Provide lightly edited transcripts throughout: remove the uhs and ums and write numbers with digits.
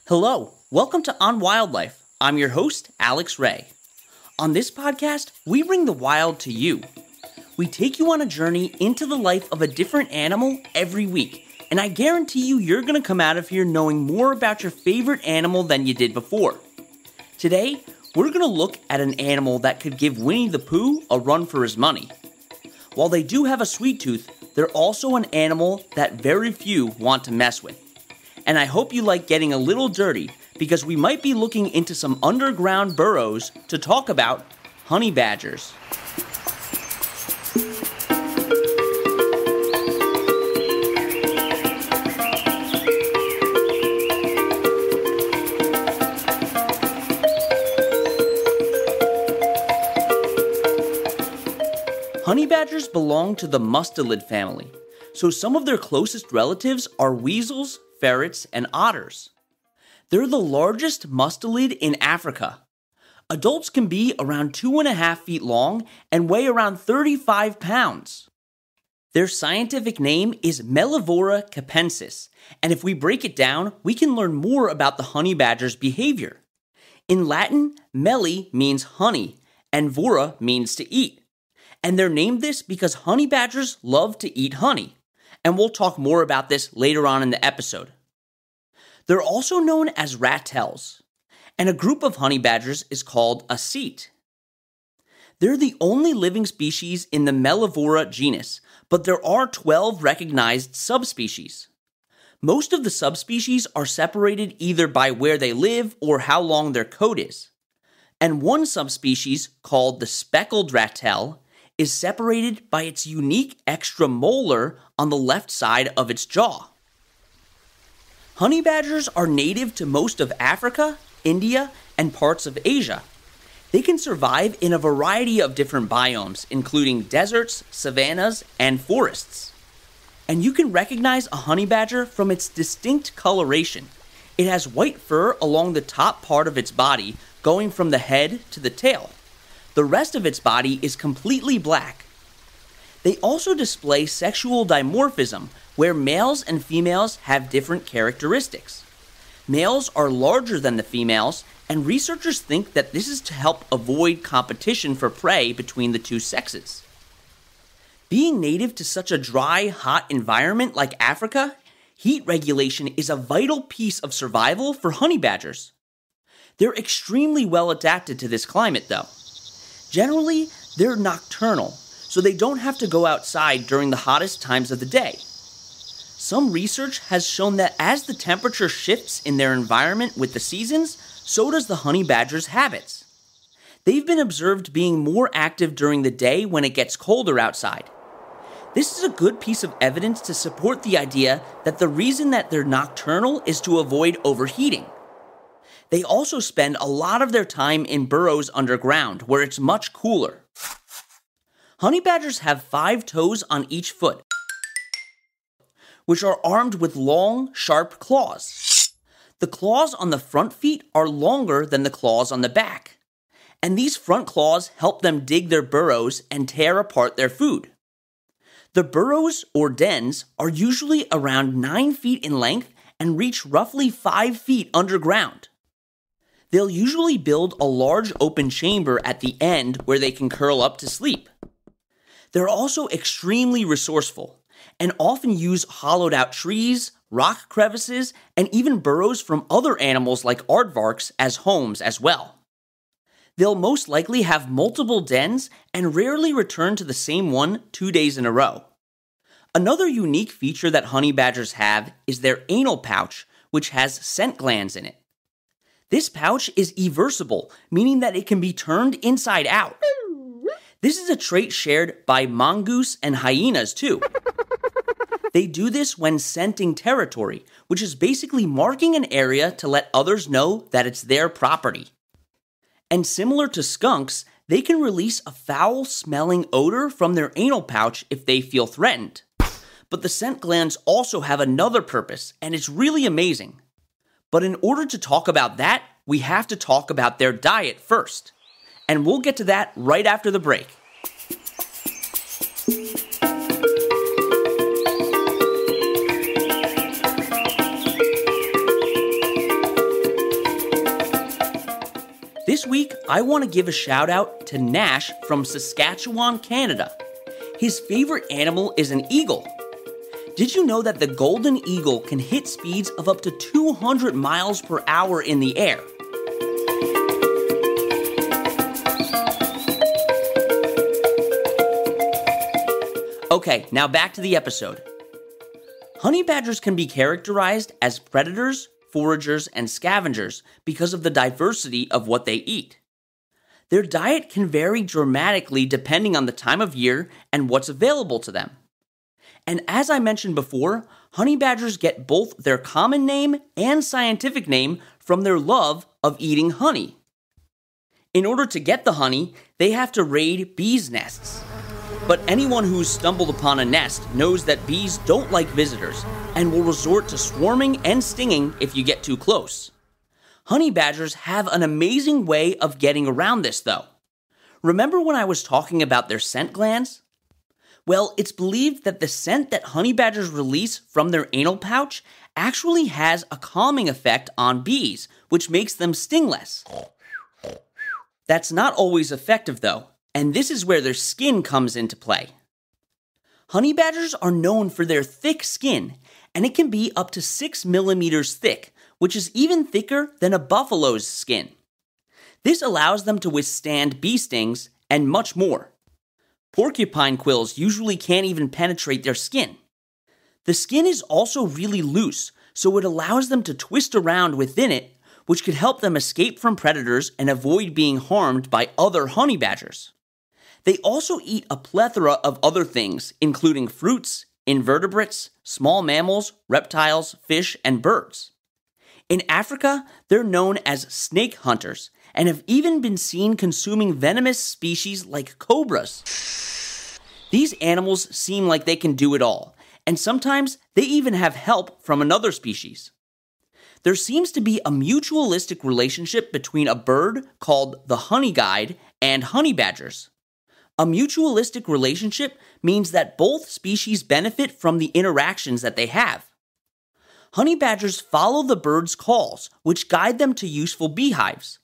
Hello, welcome to On Wildlife. I'm your host, Alex Ray. On this podcast, we bring the wild to you. We take you on a journey into the life of a different animal every week, and I guarantee you're going to come out of here knowing more about your favorite animal than you did before. Today, we're going to look at an animal that could give Winnie the Pooh a run for his money. While they do have a sweet tooth, they're also an animal that very few want to mess with. And I hope you like getting a little dirty, because we might be looking into some underground burrows to talk about honey badgers. Honey badgers belong to the mustelid family, so some of their closest relatives are weasels, ferrets, and otters. They're the largest mustelid in Africa. Adults can be around 2.5 feet long and weigh around 35 pounds. Their scientific name is Mellivora capensis, and if we break it down, we can learn more about the honey badger's behavior. In Latin, melli means honey, and vora means to eat. And they're named this because honey badgers love to eat honey. And we'll talk more about this later on in the episode. They're also known as rattels, and a group of honey badgers is called a cete. They're the only living species in the Mellivora genus, but there are 12 recognized subspecies. Most of the subspecies are separated either by where they live or how long their coat is. And one subspecies, called the speckled rattel, is separated by its unique extra molar on the left side of its jaw. Honey badgers are native to most of Africa, India, and parts of Asia. They can survive in a variety of different biomes, including deserts, savannas, and forests. And you can recognize a honey badger from its distinct coloration. It has white fur along the top part of its body, going from the head to the tail. The rest of its body is completely black. They also display sexual dimorphism, where males and females have different characteristics. Males are larger than the females, and researchers think that this is to help avoid competition for prey between the two sexes. Being native to such a dry, hot environment like Africa, heat regulation is a vital piece of survival for honey badgers. They're extremely well adapted to this climate, though. Generally, they're nocturnal, so they don't have to go outside during the hottest times of the day. Some research has shown that as the temperature shifts in their environment with the seasons, so does the honey badger's habits. They've been observed being more active during the day when it gets colder outside. This is a good piece of evidence to support the idea that the reason that they're nocturnal is to avoid overheating. They also spend a lot of their time in burrows underground, where it's much cooler. Honey badgers have 5 toes on each foot, which are armed with long, sharp claws. The claws on the front feet are longer than the claws on the back, and these front claws help them dig their burrows and tear apart their food. The burrows, or dens, are usually around 9 feet in length and reach roughly 5 feet underground. They'll usually build a large open chamber at the end where they can curl up to sleep. They're also extremely resourceful and often use hollowed out trees, rock crevices, and even burrows from other animals like aardvarks as homes as well. They'll most likely have multiple dens and rarely return to the same one 2 days in a row. Another unique feature that honey badgers have is their anal pouch, which has scent glands in it. This pouch is eversible, meaning that it can be turned inside out. This is a trait shared by mongoose and hyenas too. They do this when scenting territory, which is basically marking an area to let others know that it's their property. And similar to skunks, they can release a foul-smelling odor from their anal pouch if they feel threatened. But the scent glands also have another purpose, and it's really amazing. But in order to talk about that, we have to talk about their diet first. And we'll get to that right after the break. This week, I want to give a shout out to Nash from Saskatchewan, Canada. His favorite animal is an eagle. Did you know that the golden eagle can hit speeds of up to 200 miles per hour in the air? Okay, now back to the episode. Honey badgers can be characterized as predators, foragers, and scavengers because of the diversity of what they eat. Their diet can vary dramatically depending on the time of year and what's available to them. And as I mentioned before, honey badgers get both their common name and scientific name from their love of eating honey. In order to get the honey, they have to raid bees' nests. But anyone who's stumbled upon a nest knows that bees don't like visitors and will resort to swarming and stinging if you get too close. Honey badgers have an amazing way of getting around this, though. Remember when I was talking about their scent glands? Well, it's believed that the scent that honey badgers release from their anal pouch actually has a calming effect on bees, which makes them sting less. That's not always effective, though. And this is where their skin comes into play. Honey badgers are known for their thick skin, and it can be up to 6 millimeters thick, which is even thicker than a buffalo's skin. This allows them to withstand bee stings and much more. Porcupine quills usually can't even penetrate their skin. The skin is also really loose, so it allows them to twist around within it, which could help them escape from predators and avoid being harmed by other honey badgers. They also eat a plethora of other things, including fruits, invertebrates, small mammals, reptiles, fish, and birds. In Africa, they're known as snake hunters and have even been seen consuming venomous species like cobras. These animals seem like they can do it all, and sometimes they even have help from another species. There seems to be a mutualistic relationship between a bird called the honey guide and honey badgers. A mutualistic relationship means that both species benefit from the interactions that they have. Honey badgers follow the bird's calls, which guide them to useful beehives.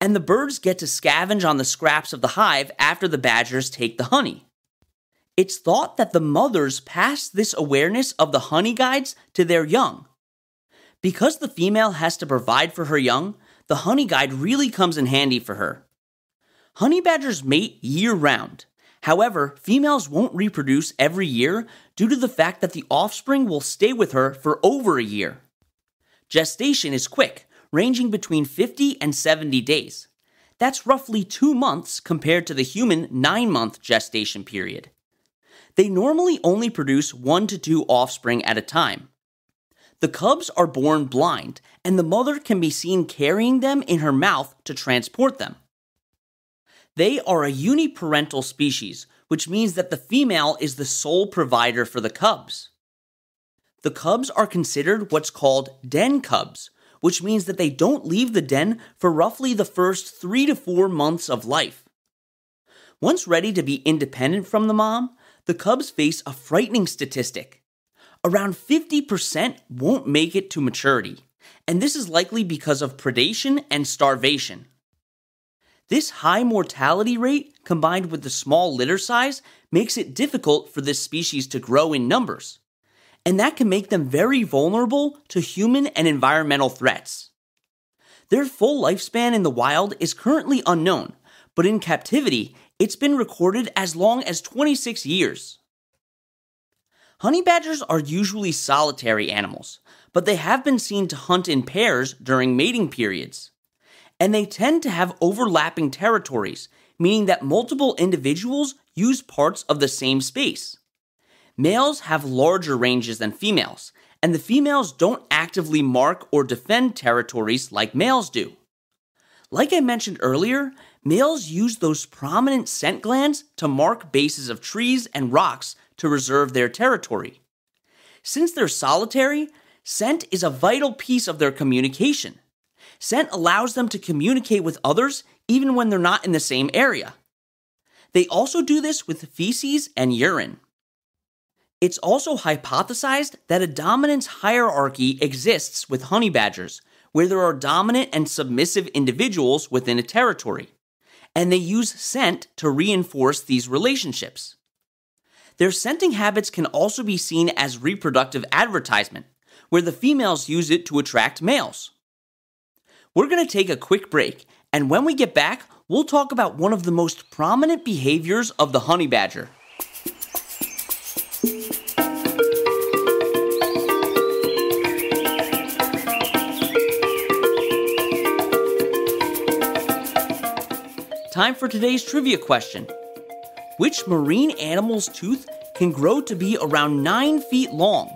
And the birds get to scavenge on the scraps of the hive after the badgers take the honey. It's thought that the mothers pass this awareness of the honey guides to their young. Because the female has to provide for her young, the honey guide really comes in handy for her. Honey badgers mate year-round. However, females won't reproduce every year due to the fact that the offspring will stay with her for over a year. Gestation is quick, ranging between 50 and 70 days. That's roughly 2 months compared to the human 9-month gestation period. They normally only produce 1 to 2 offspring at a time. The cubs are born blind, and the mother can be seen carrying them in her mouth to transport them. They are a uniparental species, which means that the female is the sole provider for the cubs. The cubs are considered what's called den cubs, which means that they don't leave the den for roughly the first 3 to 4 months of life. Once ready to be independent from the mom, the cubs face a frightening statistic. Around 50% won't make it to maturity, and this is likely because of predation and starvation. This high mortality rate, combined with the small litter size, makes it difficult for this species to grow in numbers, and that can make them very vulnerable to human and environmental threats. Their full lifespan in the wild is currently unknown, but in captivity, it's been recorded as long as 26 years. Honey badgers are usually solitary animals, but they have been seen to hunt in pairs during mating periods. And they tend to have overlapping territories, meaning that multiple individuals use parts of the same space. Males have larger ranges than females, and the females don't actively mark or defend territories like males do. Like I mentioned earlier, males use those prominent scent glands to mark bases of trees and rocks to reserve their territory. Since they're solitary, scent is a vital piece of their communication. Scent allows them to communicate with others even when they're not in the same area. They also do this with feces and urine. It's also hypothesized that a dominance hierarchy exists with honey badgers, where there are dominant and submissive individuals within a territory, and they use scent to reinforce these relationships. Their scenting habits can also be seen as reproductive advertisement, where the females use it to attract males. We're going to take a quick break, and when we get back, we'll talk about one of the most prominent behaviors of the honey badger. Time for today's trivia question. Which marine animal's tooth can grow to be around 9 feet long?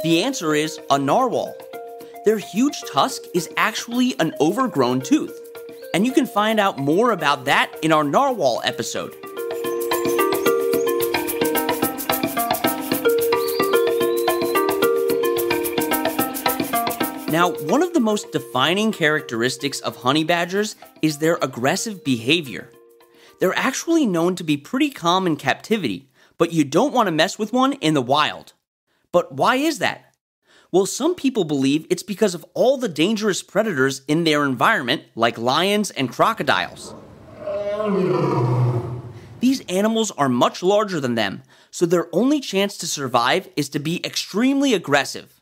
The answer is a narwhal. Their huge tusk is actually an overgrown tooth, and you can find out more about that in our narwhal episode. Now, one of the most defining characteristics of honey badgers is their aggressive behavior. They're actually known to be pretty calm in captivity, but you don't want to mess with one in the wild. But why is that? Well, some people believe it's because of all the dangerous predators in their environment, like lions and crocodiles. These animals are much larger than them, so their only chance to survive is to be extremely aggressive.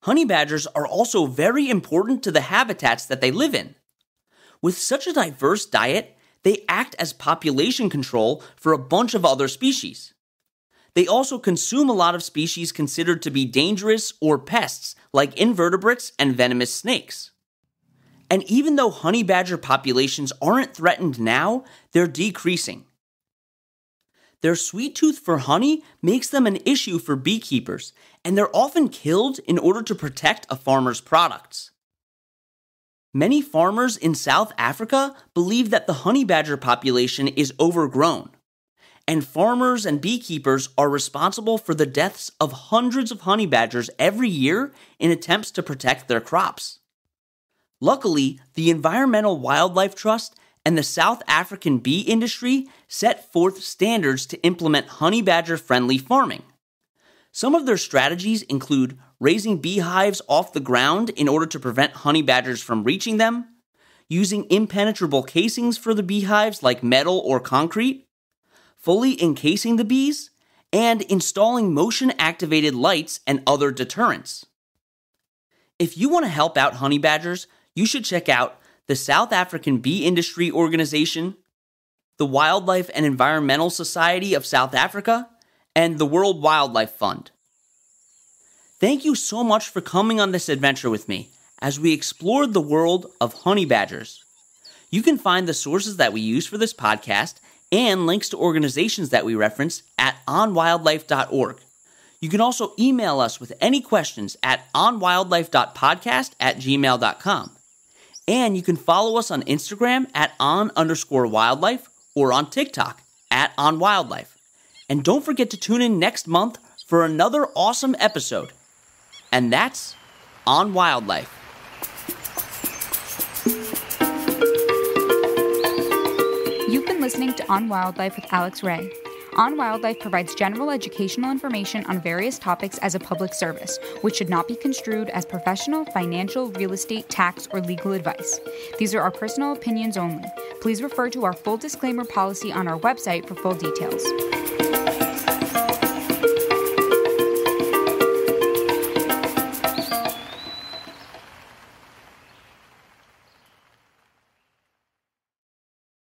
Honey badgers are also very important to the habitats that they live in. With such a diverse diet, they act as population control for a bunch of other species. They also consume a lot of species considered to be dangerous or pests, like invertebrates and venomous snakes. And even though honey badger populations aren't threatened now, they're decreasing. Their sweet tooth for honey makes them an issue for beekeepers, and they're often killed in order to protect a farmer's products. Many farmers in South Africa believe that the honey badger population is overgrown, and farmers and beekeepers are responsible for the deaths of hundreds of honey badgers every year in attempts to protect their crops. Luckily, the Environmental Wildlife Trust and the South African bee industry set forth standards to implement honey badger-friendly farming. Some of their strategies include raising beehives off the ground in order to prevent honey badgers from reaching them, using impenetrable casings for the beehives like metal or concrete, fully encasing the bees, and installing motion-activated lights and other deterrents. If you want to help out honey badgers, you should check out the South African Bee Industry Organization, the Wildlife and Environmental Society of South Africa, and the World Wildlife Fund. Thank you so much for coming on this adventure with me as we explored the world of honey badgers. You can find the sources that we use for this podcast and links to organizations that we reference at onwildlife.org. You can also email us with any questions at onwildlife.podcast@gmail.com. And you can follow us on Instagram at @on_wildlife or on TikTok at @onwildlife. And don't forget to tune in next month for another awesome episode. And that's On Wildlife. You've been listening to On Wildlife with Alex Ray. On Wildlife provides general educational information on various topics as a public service, which should not be construed as professional, financial, real estate, tax, or legal advice. These are our personal opinions only. Please refer to our full disclaimer policy on our website for full details.